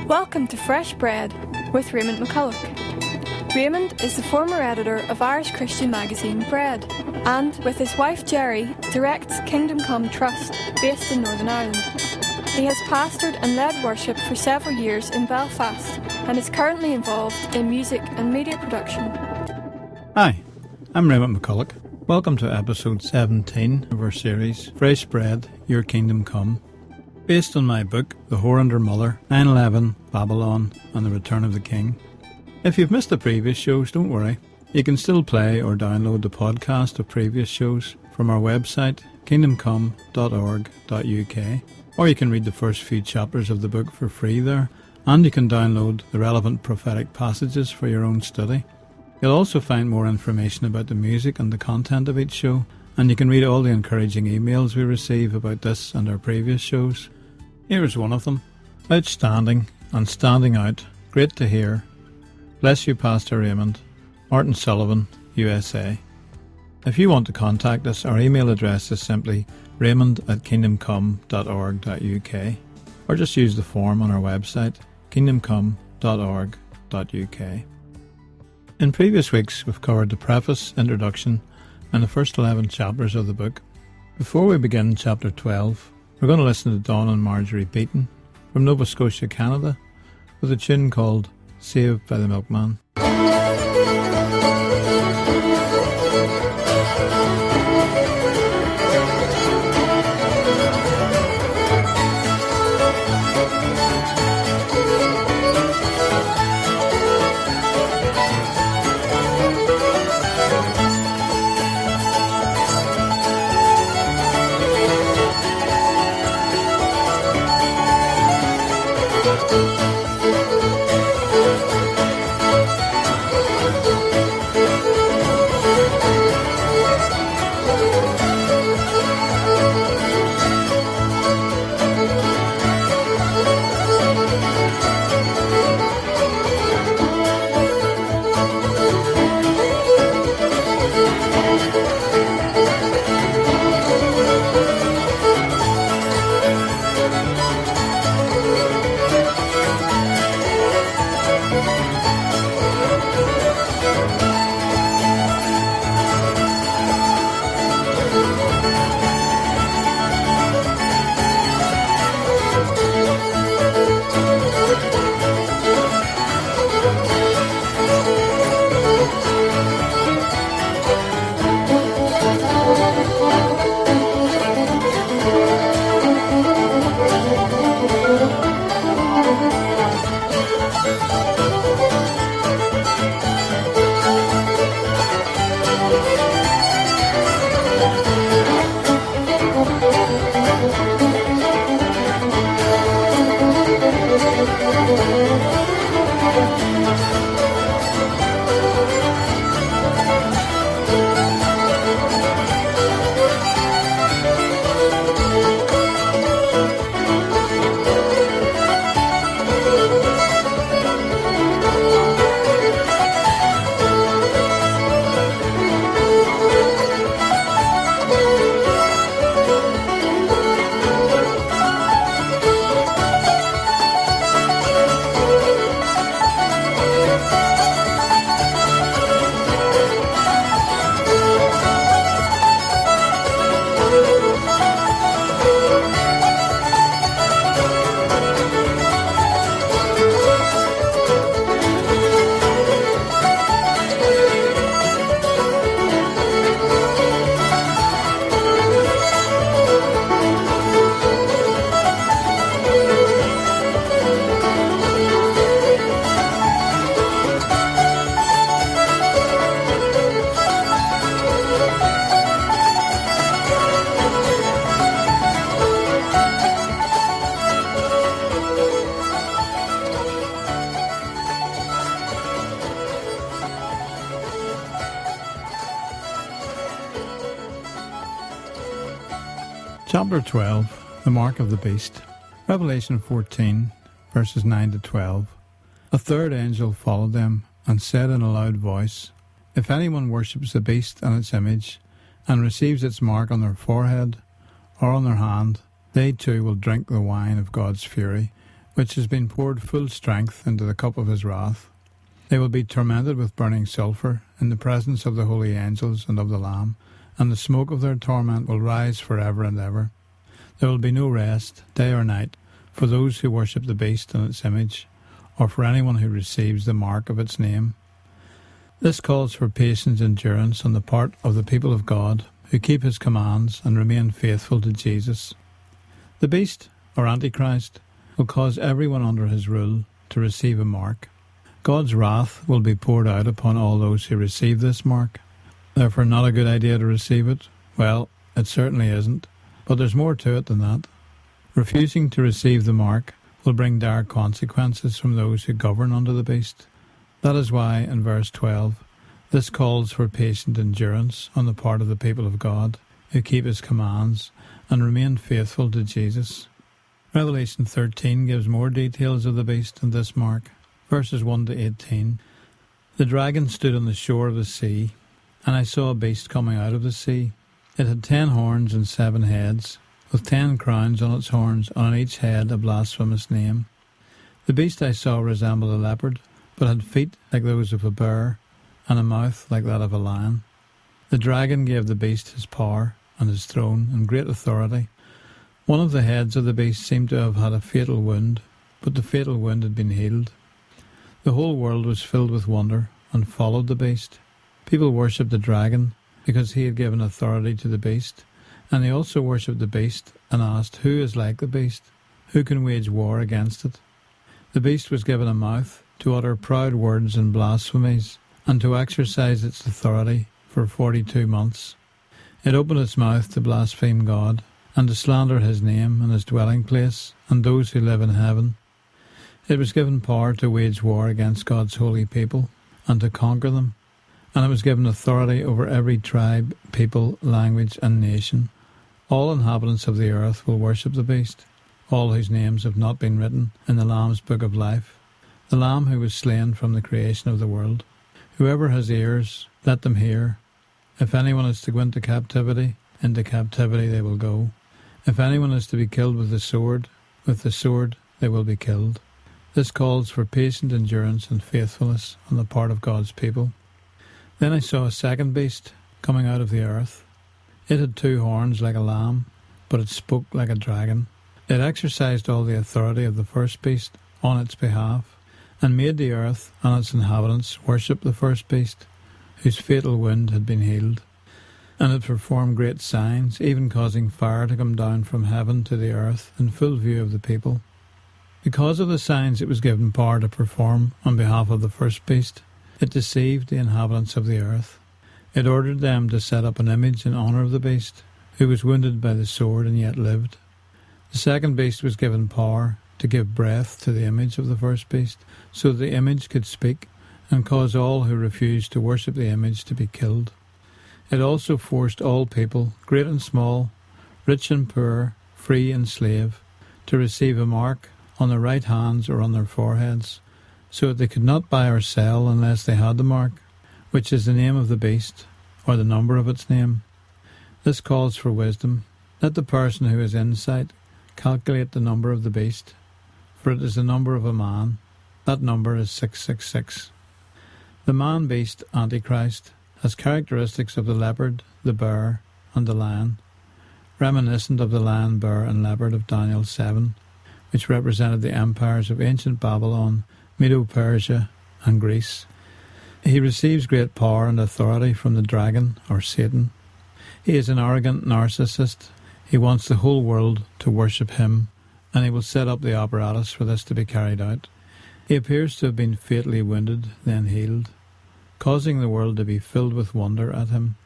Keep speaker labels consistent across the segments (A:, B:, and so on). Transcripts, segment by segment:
A: Welcome to Fresh Bread with Raymond McCulloch. Raymond is the former editor of Irish Christian magazine Bread, and with his wife Jerry directs Kingdom Come Trust, based in Northern Ireland. He has pastored and led worship for several years in Belfast and is currently involved in music and media production.
B: Hi, I'm Raymond McCulloch. Welcome to episode 17 of our series, Fresh Bread, Your Kingdom Come, based on my book, The Whore and Her Mother, 9/11, Babylon, and the Return of the King. If you've missed the previous shows, don't worry. You can still play or download the podcast of previous shows from our website, kingdomcome.org.uk, or you can read the first few chapters of the book for free there, and you can download the relevant prophetic passages for your own study. You'll also find more information about the music and the content of each show, and you can read all the encouraging emails we receive about this and our previous shows. Here is one of them. Outstanding and standing out. Great to hear. Bless you, Pastor Raymond. Martin Sullivan, USA. If you want to contact us, our email address is simply raymond@kingdomcome.org.uk, or just use the form on our website, kingdomcome.org.uk. In previous weeks, we've covered the preface, introduction, and the first 11 chapters of the book. Before we begin chapter 12, we're going to listen to Don and Margie Beaton from Nova Scotia, Canada, with a tune called Saved by the Milkman. Chapter 12, The Mark of the Beast. Revelation 14, verses 9 to 12. A third angel followed them and said in a loud voice, If anyone worships the beast and its image, and receives its mark on their forehead or on their hand, they too will drink the wine of God's fury, which has been poured full strength into the cup of his wrath. They will be tormented with burning sulphur in the presence of the holy angels and of the Lamb, and the smoke of their torment will rise for ever and ever. There will be no rest, day or night, for those who worship the beast and its image, or for anyone who receives the mark of its name. This calls for patient endurance on the part of the people of God, who keep his commands and remain faithful to Jesus. The beast, or Antichrist, will cause everyone under his rule to receive a mark. God's wrath will be poured out upon all those who receive this mark. Therefore, not a good idea to receive it? Well, it certainly isn't, but there's more to it than that. Refusing to receive the mark will bring dire consequences from those who govern under the beast. That is why, in verse 12, this calls for patient endurance on the part of the people of God, who keep his commands and remain faithful to Jesus. Revelation 13 gives more details of the beast and this mark. Verses 1 to 18. The dragon stood on the shore of the sea, and I saw a beast coming out of the sea. It had 10 horns and 7 heads, with 10 crowns on its horns, and on each head a blasphemous name. The beast I saw resembled a leopard, but had feet like those of a bear, and a mouth like that of a lion. The dragon gave the beast his power and his throne and great authority. One of the heads of the beast seemed to have had a fatal wound, but the fatal wound had been healed. The whole world was filled with wonder and followed the beast. People worshipped the dragon because he had given authority to the beast, and they also worshipped the beast and asked, "Who is like the beast? Who can wage war against it?" The beast was given a mouth to utter proud words and blasphemies, and to exercise its authority for 42 months. It opened its mouth to blaspheme God, and to slander his name and his dwelling place, and those who live in heaven. It was given power to wage war against God's holy people, and to conquer them, and it was given authority over every tribe, people, language, and nation. All inhabitants of the earth will worship the beast, all whose names have not been written in the Lamb's book of life, the Lamb who was slain from the creation of the world. Whoever has ears, let them hear. If anyone is to go into captivity they will go. If anyone is to be killed with the sword they will be killed. This calls for patient endurance and faithfulness on the part of God's people. Then I saw a second beast coming out of the earth. It had 2 horns like a lamb, but it spoke like a dragon. It exercised all the authority of the first beast on its behalf, and made the earth and its inhabitants worship the first beast, whose fatal wound had been healed. And it performed great signs, even causing fire to come down from heaven to the earth in full view of the people. Because of the signs it was given power to perform on behalf of the first beast, it deceived the inhabitants of the earth. It ordered them to set up an image in honour of the beast, who was wounded by the sword and yet lived. The second beast was given power to give breath to the image of the first beast, so that the image could speak and cause all who refused to worship the image to be killed. It also forced all people, great and small, rich and poor, free and slave, to receive a mark on their right hands or on their foreheads, so that they could not buy or sell unless they had the mark, which is the name of the beast, or the number of its name. This calls for wisdom. Let the person who has insight calculate the number of the beast, for it is the number of a man. That number is 666. The man-beast, Antichrist, has characteristics of the leopard, the bear, and the lion, reminiscent of the lion, bear, and leopard of Daniel 7, which represented the empires of ancient Babylon, Medo-Persia, and Greece. He receives great power and authority from the dragon, or Satan. He is an arrogant narcissist. He wants the whole world to worship him, and he will set up the apparatus for this to be carried out. He appears to have been fatally wounded, then healed, causing the world to be filled with wonder at him.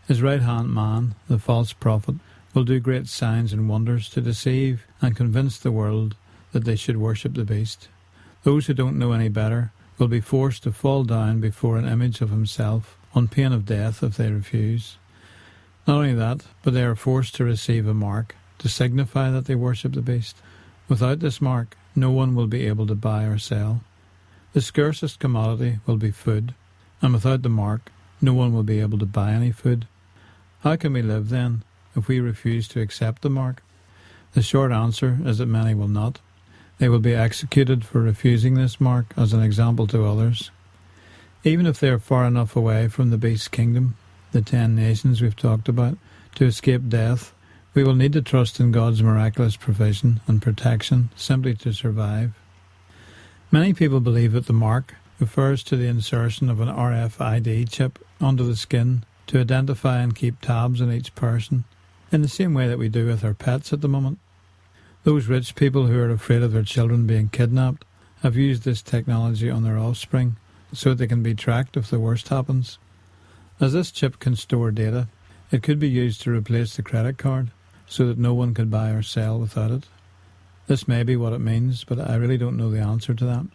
B: His right-hand man, the false prophet, will do great signs and wonders to deceive and convince the world that they should worship the beast. Those who don't know any better will be forced to fall down before an image of himself on pain of death if they refuse. Not only that, but they are forced to receive a mark to signify that they worship the beast. Without this mark, no one will be able to buy or sell. The scarcest commodity will be food, and without the mark, no one will be able to buy any food. How can we live then, if we refuse to accept the mark? The short answer is that many will not. they will be executed for refusing this mark as an example to others. Even if they are far enough away from the beast's kingdom, the 10 nations we've talked about, to escape death, we will need to trust in God's miraculous provision and protection simply to survive. Many people believe that the mark refers to the insertion of an RFID chip under the skin to identify and keep tabs on each person, in the same way that we do with our pets at the moment. Those rich people who are afraid of their children being kidnapped have used this technology on their offspring so that they can be tracked if the worst happens. As this chip can store data, it could be used to replace the credit card so that no one could buy or sell without it. This may be what it means, but I really don't know the answer to that.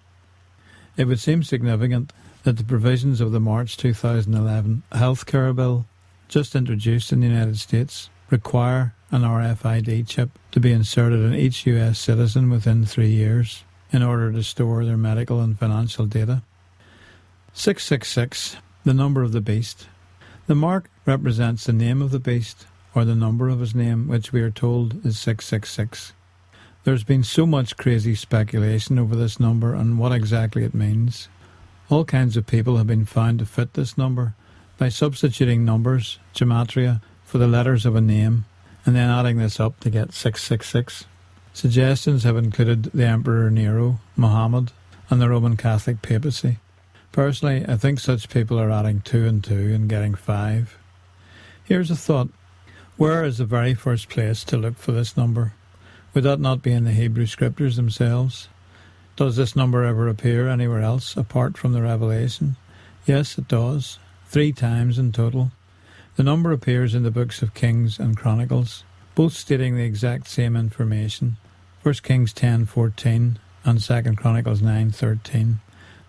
B: It would seem significant that the provisions of the March 2011 healthcare bill, just introduced in the United States, require an RFID chip to be inserted in each US citizen within 3 years in order to store their medical and financial data. 666, the number of the beast. The mark represents the name of the beast, or the number of his name, which we are told is 666. There's been so much crazy speculation over this number and what exactly it means. All kinds of people have been found to fit this number by substituting numbers, gematria, for the letters of a name, and then adding this up to get 666. Suggestions have included the Emperor Nero, Muhammad, and the Roman Catholic papacy. Personally, I think such people are adding 2 and 2 and getting 5. Here's a thought. Where is the very first place to look for this number? Would that not be in the Hebrew Scriptures themselves? Does this number ever appear anywhere else apart from the Revelation? Yes, it does. 3 times in total. The number appears in the books of Kings and Chronicles, both stating the exact same information. 1 Kings 10:14 and 2 Chronicles 9:13.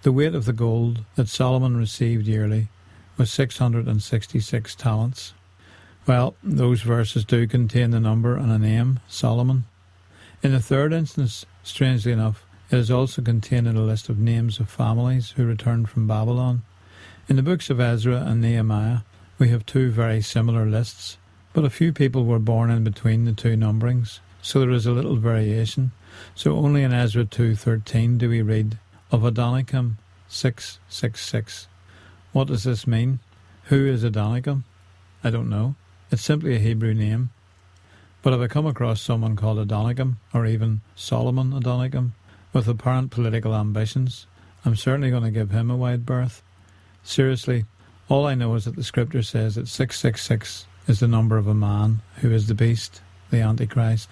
B: The weight of the gold that Solomon received yearly was 666 talents. Well, those verses do contain the number and a name, Solomon. In the third instance, strangely enough, it is also contained in a list of names of families who returned from Babylon. In the books of Ezra and Nehemiah, we have 2 very similar lists, but a few people were born in between the 2 numberings, so there is a little variation. So only in Ezra 2:13 do we read of Adonikam 666. What does this mean? Who is Adonikam? I don't know. It's simply a Hebrew name. But if I come across someone called Adonikam, or even Solomon Adonikam, with apparent political ambitions, I'm certainly going to give him a wide berth. Seriously, all I know is that the scripture says that 666 is the number of a man who is the beast, the Antichrist,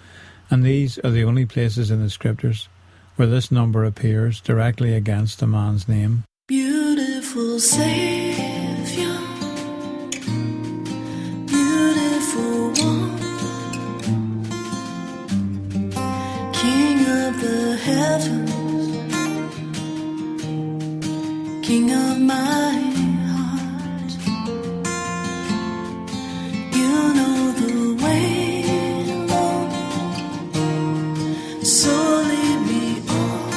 B: and these are the only places in the scriptures where this number appears directly against a man's name.
C: Beautiful Savior, beautiful one, King of the heavens, King of my heart. You know the way, Lord, so lead me on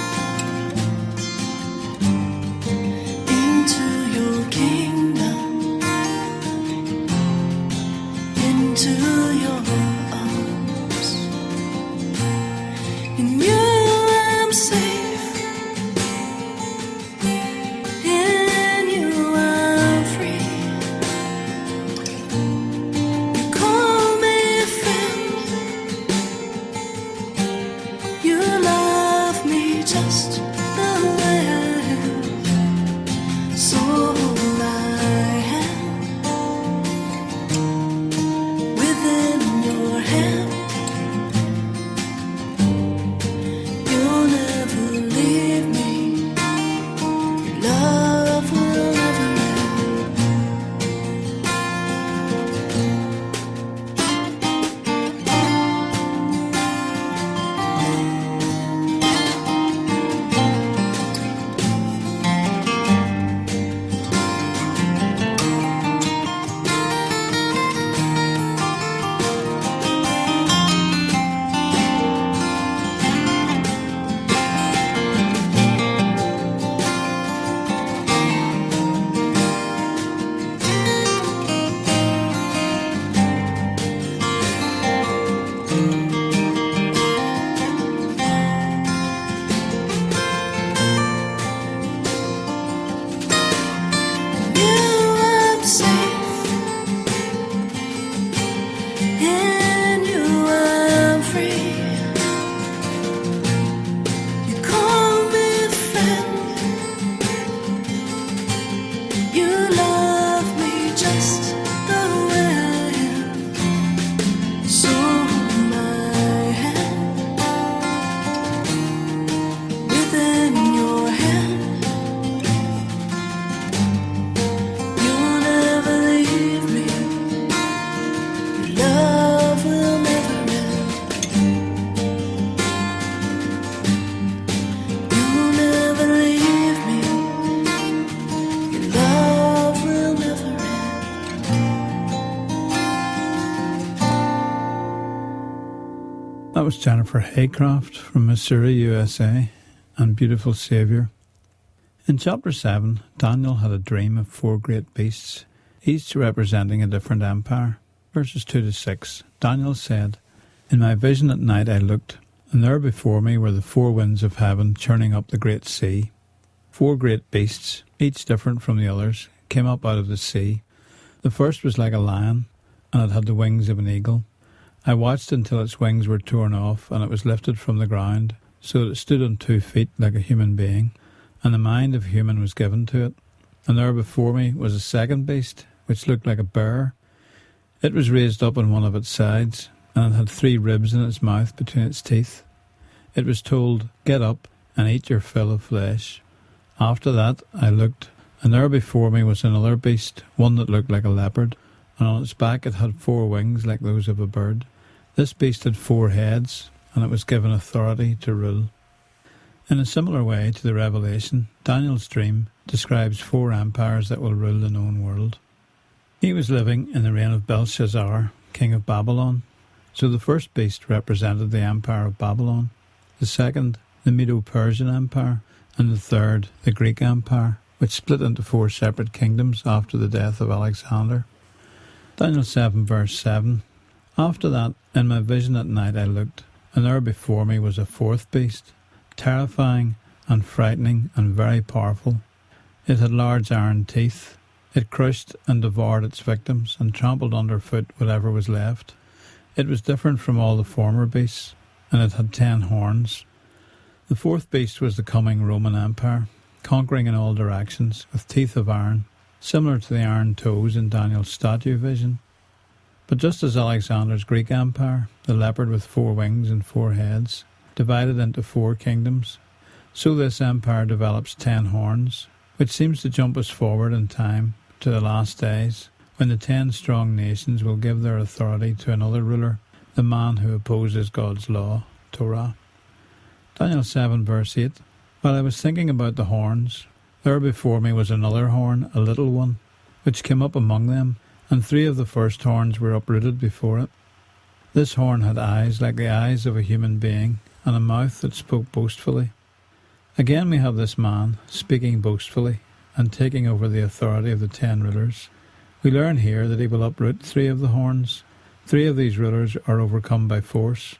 C: into your kingdom, into your arms. In you I'm safe, in you
B: was Jennifer Haycraft from Missouri, USA, and Beautiful Saviour. In chapter 7, Daniel had a dream of 4 great beasts, each representing a different empire. Verses 2 to 6, Daniel said, "In my vision at night I looked, and there before me were the 4 winds of heaven churning up the great sea. 4 great beasts, each different from the others, came up out of the sea. The first was like a lion, and it had the wings of an eagle. I watched until its wings were torn off, and it was lifted from the ground, so that it stood on 2 feet like a human being, and the mind of a human was given to it. And there before me was a second beast, which looked like a bear. It was raised up on one of its sides, and it had 3 ribs in its mouth between its teeth. It was told, 'Get up and eat your fill of flesh.' After that I looked, and there before me was another beast, one that looked like a leopard, and on its back it had 4 wings like those of a bird. This beast had 4 heads, and it was given authority to rule." In a similar way to the Revelation, Daniel's dream describes 4 empires that will rule the known world. He was living in the reign of Belshazzar, king of Babylon. So the first beast represented the empire of Babylon, the second the Medo-Persian empire, and the third the Greek empire, which split into 4 separate kingdoms after the death of Alexander. Daniel 7 verse 7, "After that, in my vision at night I looked, and there before me was a 4th beast, terrifying and frightening and very powerful. It had large iron teeth. It crushed and devoured its victims and trampled underfoot whatever was left. It was different from all the former beasts, and it had 10 horns. The 4th beast was the coming Roman Empire, conquering in all directions, with teeth of iron, similar to the iron toes in Daniel's statue vision. But just as Alexander's Greek Empire, the leopard with 4 wings and 4 heads, divided into 4 kingdoms, so this empire develops 10 horns, which seems to jump us forward in time to the last days, when the 10 strong nations will give their authority to another ruler, the man who opposes God's law, Torah." Daniel 7 verse 8, "While I was thinking about the horns, there before me was another horn, a little one, which came up among them, and 3 of the first horns were uprooted before it. This horn had eyes like the eyes of a human being, and a mouth that spoke boastfully." Again we have this man speaking boastfully and taking over the authority of the 10 rulers. We learn here that he will uproot 3 of the horns. 3 of these rulers are overcome by force.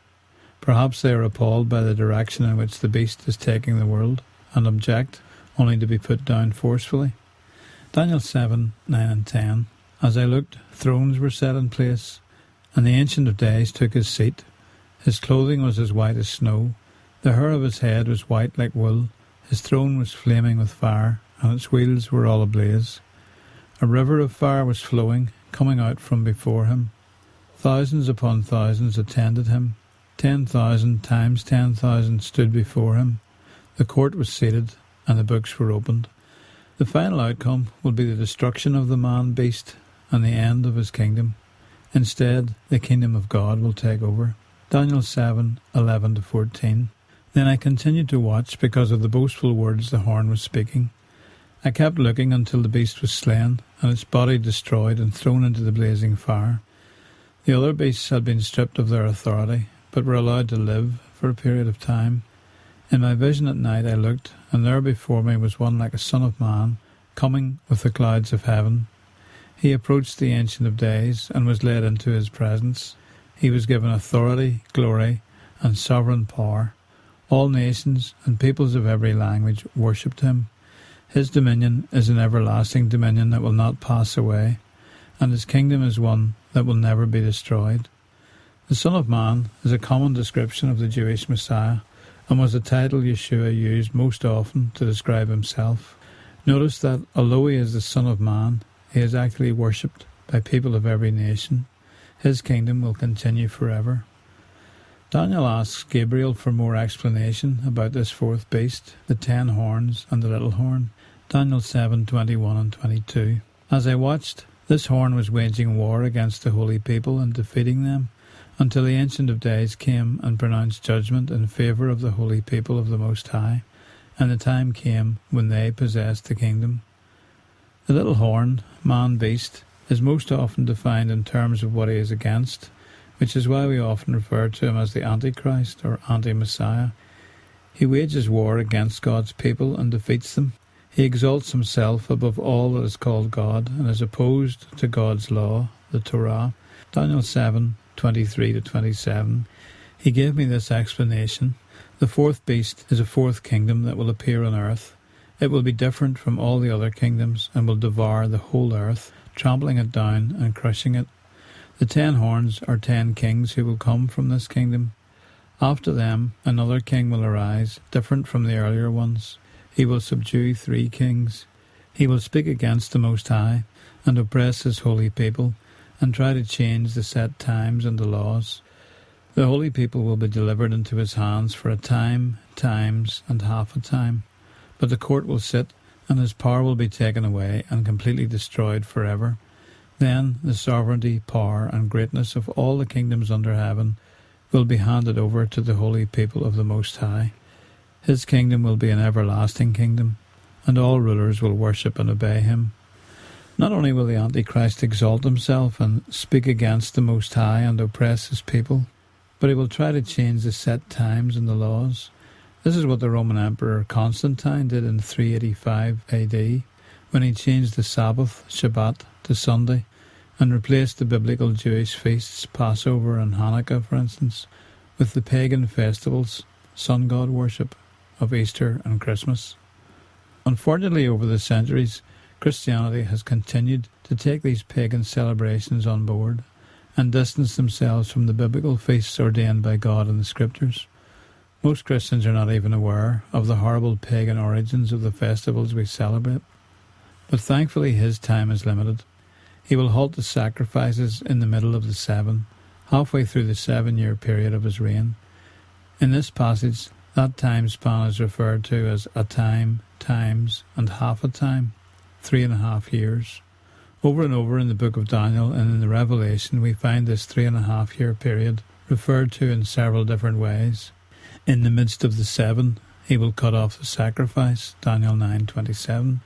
B: Perhaps they are appalled by the direction in which the beast is taking the world, and object, only to be put down forcefully. Daniel 7, 9 and 10. "As I looked, thrones were set in place, and the Ancient of Days took his seat. His clothing was as white as snow. The hair of his head was white like wool. His throne was flaming with fire, and its wheels were all ablaze. A river of fire was flowing, coming out from before him. Thousands upon thousands attended him. 10,000 times 10,000 stood before him. The court was seated, and the books were opened." The final outcome will be the destruction of the man-beast and the end of his kingdom. Instead, the kingdom of God will take over. Daniel 7, 11 to 14. "Then I continued to watch because of the boastful words the horn was speaking. I kept looking until the beast was slain, and its body destroyed and thrown into the blazing fire. The other beasts had been stripped of their authority, but were allowed to live for a period of time. In my vision at night I looked, and there before me was one like a son of man, coming with the clouds of heaven. He approached the Ancient of Days, and was led into his presence. He was given authority, glory, and sovereign power. All nations and peoples of every language worshipped him. His dominion is an everlasting dominion that will not pass away, and his kingdom is one that will never be destroyed." The Son of Man is a common description of the Jewish Messiah, and was the title Yeshua used most often to describe himself. Notice that although he is the Son of Man, he is actually worshipped by people of every nation. His kingdom will continue forever. Daniel asks Gabriel for more explanation about this 4th beast, the 10 horns and the little horn. Daniel 7, 21 and 22. "As I watched, this horn was waging war against the holy people and defeating them, until the Ancient of Days came and pronounced judgment in favour of the holy people of the Most High, and the time came when they possessed the kingdom." The little horn, man-beast, is most often defined in terms of what he is against, which is why we often refer to him as the Antichrist or Anti-Messiah. He wages war against God's people and defeats them. He exalts himself above all that is called God and is opposed to God's law, the Torah. Daniel 7:23-27. He gave me this explanation. The fourth beast is a fourth kingdom that will appear on earth. It will be different from all the other kingdoms and will devour the whole earth, trampling it down and crushing it. The 10 horns are 10 kings who will come from this kingdom. After them, another king will arise, different from the earlier ones. He will subdue 3 kings. He will speak against the Most High and oppress his holy people and try to change the set times and the laws. The holy people will be delivered into his hands for a time, times, and half a time. But the court will sit, and his power will be taken away and completely destroyed forever. Then the sovereignty, power, and greatness of all the kingdoms under heaven will be handed over to the holy people of the Most High. His kingdom will be an everlasting kingdom, and all rulers will worship and obey him. Not only will the Antichrist exalt himself and speak against the Most High and oppress his people, but he will try to change the set times and the laws. This is what the Roman Emperor Constantine did in 385 AD, when he changed the Sabbath, Shabbat, to Sunday, and replaced the biblical Jewish feasts, Passover and Hanukkah, for instance, with the pagan festivals, sun god worship, of Easter and Christmas. Unfortunately, over the centuries, Christianity has continued to take these pagan celebrations on board and distance themselves from the biblical feasts ordained by God in the Scriptures. Most Christians are not even aware of the horrible pagan origins of the festivals we celebrate. But thankfully his time is limited. He will halt the sacrifices in the middle of the 7, halfway through the 7-year period of his reign. In this passage, that time span is referred to as a time, times, and half a time, 3.5 years. Over and over in the book of Daniel and in the Revelation, we find this 3.5-year period referred to in several different ways. In the midst of the 7, he will cut off the sacrifice, Daniel 9:27.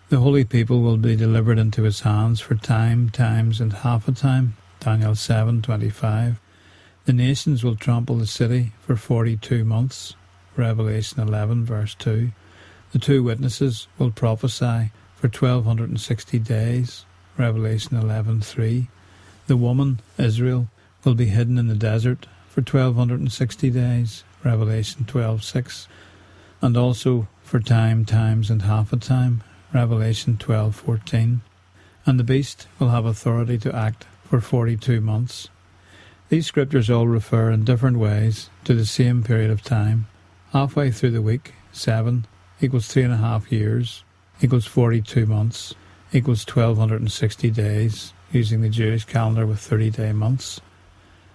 B: The holy people will be delivered into his hands for time, times, and half a time, Daniel 7:25. The nations will trample the city for 42 months, Revelation 11, verse 2. The 2 witnesses will prophesy for 1260 days, Revelation 11:3. The woman, Israel, will be hidden in the desert for 1260 days, Revelation 12:6. And also for time, times, and half a time, Revelation 12:14. And the beast will have authority to act for 42 months. These scriptures all refer in different ways to the same period of time. Halfway through the week, 7 equals 3.5 years, equals 42 months, equals 1260 days, using the Jewish calendar with 30-day months.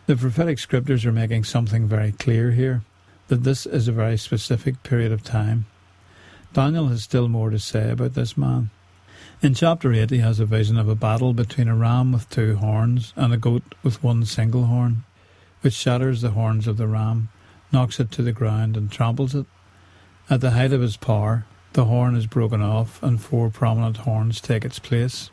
B: The prophetic scriptures are making something very clear here, that this is a very specific period of time. Daniel has still more to say about this man. In chapter 8 he has a vision of a battle between a ram with 2 horns and a goat with 1 single horn, which shatters the horns of the ram, knocks it to the ground and tramples it. At the height of his power, the horn is broken off and 4 prominent horns take its place.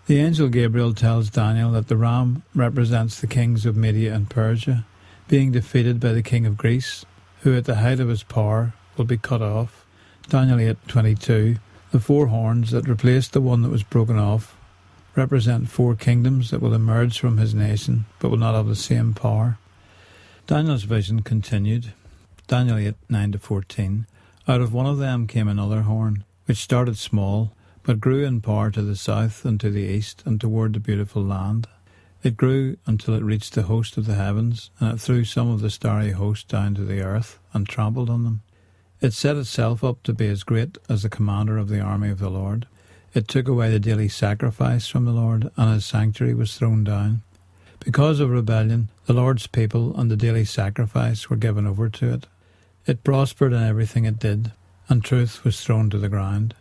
B: The angel Gabriel tells Daniel that the ram represents the kings of Media and Persia, being defeated by the king of Greece, who at the height of his power will be cut off. Daniel 8:22. The 4 horns that replaced the one that was broken off represent 4 kingdoms that will emerge from his nation, but will not have the same power. Daniel's vision continued. Daniel 8:9-14. Out of one of them came another horn, which started small, but grew in power to the south and to the east and toward the beautiful land. It grew until it reached the host of the heavens, and it threw some of the starry host down to the earth and trampled on them. It set itself up to be as great as the commander of the army of the Lord. It took away the daily sacrifice from the Lord, and his sanctuary was thrown down. Because of rebellion, the Lord's people and the daily sacrifice were given over to it. It prospered in everything it did, and truth was thrown to the ground.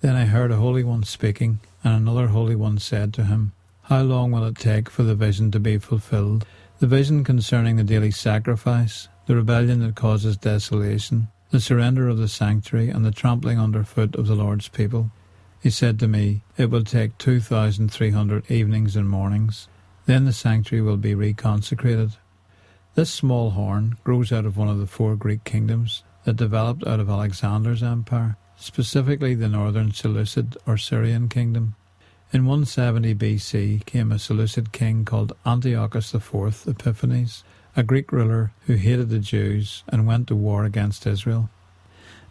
B: Then I heard a Holy One speaking, and another Holy One said to him, How long will it take for the vision to be fulfilled? The vision concerning the daily sacrifice, the rebellion that causes desolation, the surrender of the sanctuary, and the trampling underfoot of the Lord's people. He said to me, It will take 2,300 evenings and mornings. Then the sanctuary will be reconsecrated. This small horn grows out of one of the 4 Greek kingdoms that developed out of Alexander's empire, specifically the northern Seleucid or Syrian kingdom. In 170 BC came a Seleucid king called Antiochus IV Epiphanes, a Greek ruler who hated the Jews and went to war against Israel.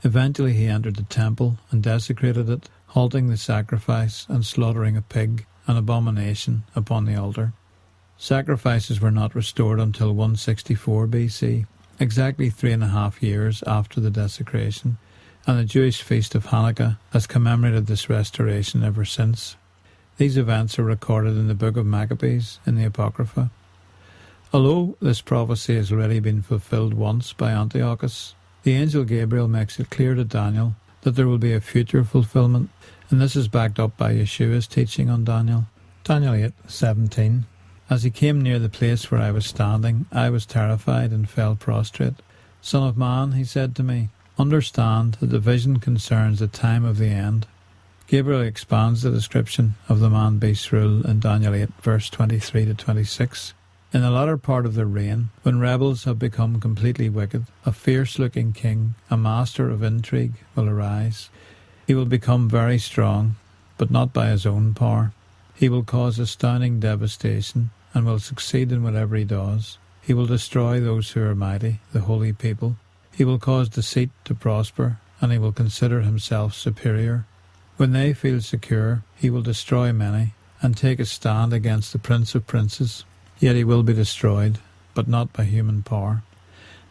B: Eventually he entered the temple and desecrated it, halting the sacrifice and slaughtering a pig, an abomination, upon the altar. Sacrifices were not restored until 164 BC, exactly 3.5 years after the desecration, and the Jewish feast of Hanukkah has commemorated this restoration ever since. These events are recorded in the book of Maccabees in the Apocrypha. Although this prophecy has already been fulfilled once by Antiochus, the angel Gabriel makes it clear to Daniel that there will be a future fulfillment, and this is backed up by Yeshua's teaching on Daniel. Daniel 8:17. As he came near the place where I was standing, I was terrified and fell prostrate. Son of man, he said to me, understand that the vision concerns the time of the end. Gabriel expands the description of the man-beast rule in Daniel 8, verse 23 to 26. In the latter part of their reign, when rebels have become completely wicked, a fierce-looking king, a master of intrigue, will arise. He will become very strong, but not by his own power. He will cause astounding devastation and will succeed in whatever he does. He will destroy those who are mighty, the holy people. He will cause deceit to prosper, and he will consider himself superior. When they feel secure, he will destroy many and take a stand against the Prince of Princes. Yet he will be destroyed, but not by human power.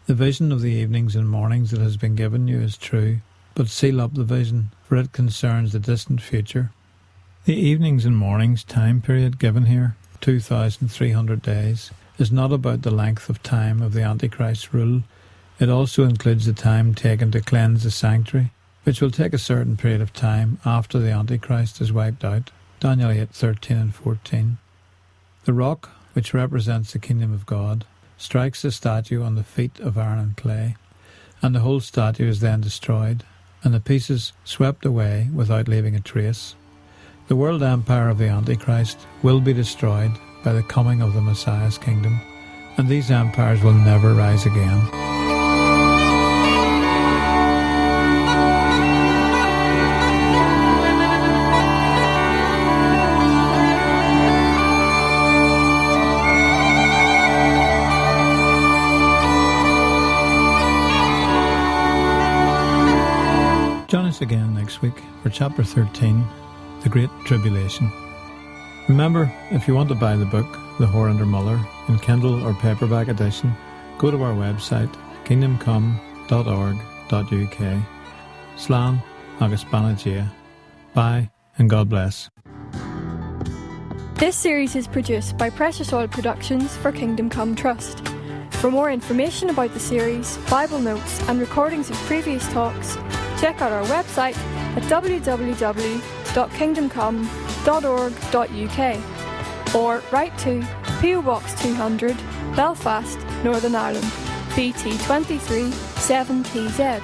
B: The vision of the evenings and mornings that has been given you is true, but seal up the vision, for it concerns the distant future. The evenings and mornings time period given here, 2,300 days, is not about the length of time of the Antichrist's rule. It also includes the time taken to cleanse the sanctuary, which will take a certain period of time after the Antichrist is wiped out. Daniel 8:13 and 14. The rock, which represents the kingdom of God, strikes the statue on the feet of iron and clay, and the whole statue is then destroyed, and the pieces swept away without leaving a trace. The world empire of the Antichrist will be destroyed by the coming of the Messiah's kingdom, and these empires will never rise again. Join us again next week for Chapter 13, The Great Tribulation. Remember, if you want to buy the book, The Whore and Her Mother, in Kindle or paperback edition, go to our website, kingdomcome.org.uk. Slán agus Banagia. Bye, and God bless.
A: This series is produced by Precious Oil Productions for Kingdom Come Trust. For more information about the series, Bible notes and recordings of previous talks, check out our website at www.kingdomcome.org.uk or write to PO Box 200, Belfast, Northern Ireland, BT 23 7TZ.